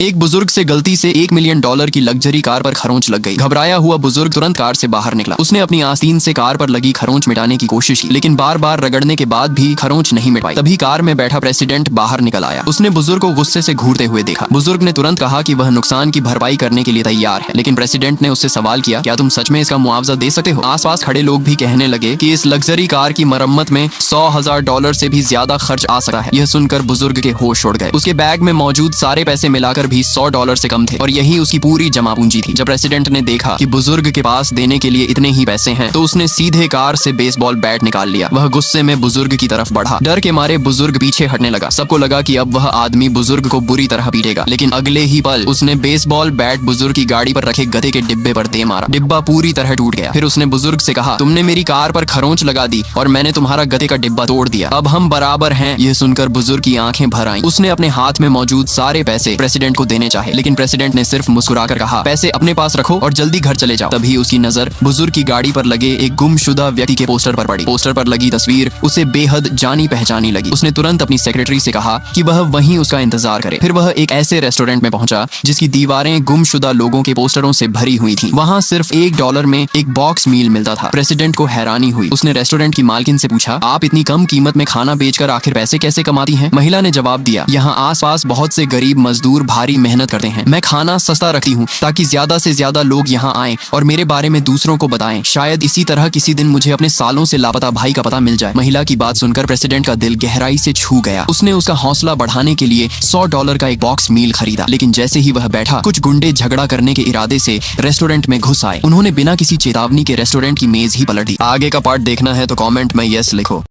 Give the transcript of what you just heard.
एक बुजुर्ग से गलती से $1 मिलियन की लग्जरी कार पर खरोंच लग गई। घबराया हुआ बुजुर्ग तुरंत कार से बाहर निकला। उसने अपनी आस्तीन से कार पर लगी खरोंच मिटाने की कोशिश की, लेकिन बार बार रगड़ने के बाद भी खरोंच नहीं मिट पाई। तभी कार में बैठा प्रेसिडेंट बाहर निकल आया। उसने बुजुर्ग को गुस्से से घूरते हुए देखा। बुजुर्ग ने तुरंत कहा कि वह नुकसान की भरपाई करने के लिए तैयार है, लेकिन प्रेसिडेंट ने उससे सवाल किया, क्या तुम सच में इसका मुआवजा दे सकते हो? आसपास खड़े लोग भी कहने लगे कि इस लग्जरी कार की मरम्मत में $100,000 से भी ज्यादा खर्च आ सकता है। यह सुनकर बुजुर्ग के होश उड़ गए। उसके बैग में मौजूद सारे पैसे मिलाकर भी $100 से कम थे और यही उसकी पूरी जमा पूंजी थी। जब प्रेसिडेंट ने देखा कि बुजुर्ग के पास देने के लिए इतने ही पैसे हैं, तो उसने सीधे कार से बेसबॉल बैट निकाल लिया। वह गुस्से में बुजुर्ग की तरफ बढ़ा। डर के मारे बुजुर्ग पीछे हटने लगा। सबको लगा कि अब वह आदमी बुजुर्ग को बुरी तरह पीटेगा, लेकिन अगले ही पल उसने बेसबॉल बैट बुजुर्ग की गाड़ी पर रखे गधे के डिब्बे पर दे मारा। डिब्बा पूरी तरह टूट गया। फिर उसने बुजुर्ग से कहा, तुमने मेरी कार पर खरोंच लगा दी और मैंने तुम्हारा गधे का डिब्बा तोड़ दिया। अब हम बराबर हैं। यह सुनकर बुजुर्ग की आंखें भर आईं। उसने अपने हाथ में मौजूद सारे पैसे प्रेसिडेंट को देने चाहे, लेकिन प्रेसिडेंट ने सिर्फ मुस्कुराकर कहा, पैसे अपने पास रखो और जल्दी घर चले जाओ। तभी उसकी नजर बुजुर्ग की गाड़ी पर लगे एक गुमशुदा व्यक्ति के पोस्टर पर पड़ी। पोस्टर पर लगी तस्वीर उसे बेहद जानी पहचानी लगी। उसने तुरंत अपनी सेक्रेटरी से कहा कि वह वहीं उसका इंतजार करे। फिर वह एक ऐसे रेस्टोरेंट में पहुंचा जिसकी दीवारें गुमशुदा लोगों के पोस्टरों से भरी हुई थी। वहां सिर्फ $1 में एक बॉक्स मील मिलता था। प्रेसिडेंट को हैरानी हुई। उसने रेस्टोरेंट की मालकिन से पूछा, आप इतनी कम कीमत में खाना बेचकर आखिर पैसे कैसे कमाती हैं? महिला ने जवाब दिया, यहाँ आसपास बहुत से गरीब मजदूर भारी मेहनत करते हैं। मैं खाना सस्ता रखती हूँ ताकि ज्यादा से ज्यादा लोग यहाँ आएं और मेरे बारे में दूसरों को बताएं। शायद इसी तरह किसी दिन मुझे अपने सालों से लापता भाई का पता मिल जाए। महिला की बात सुनकर प्रेसिडेंट का दिल गहराई से छू गया। उसने उसका हौसला बढ़ाने के लिए $100 का एक बॉक्स मील खरीदा, लेकिन जैसे ही वह बैठा, कुछ गुंडे झगड़ा करने के इरादे से रेस्टोरेंट में घुस आए। उन्होंने बिना किसी चेतावनी के रेस्टोरेंट की मेज ही पलट दी। आगे का पार्ट देखना है तो कमेंट में यस लिखो।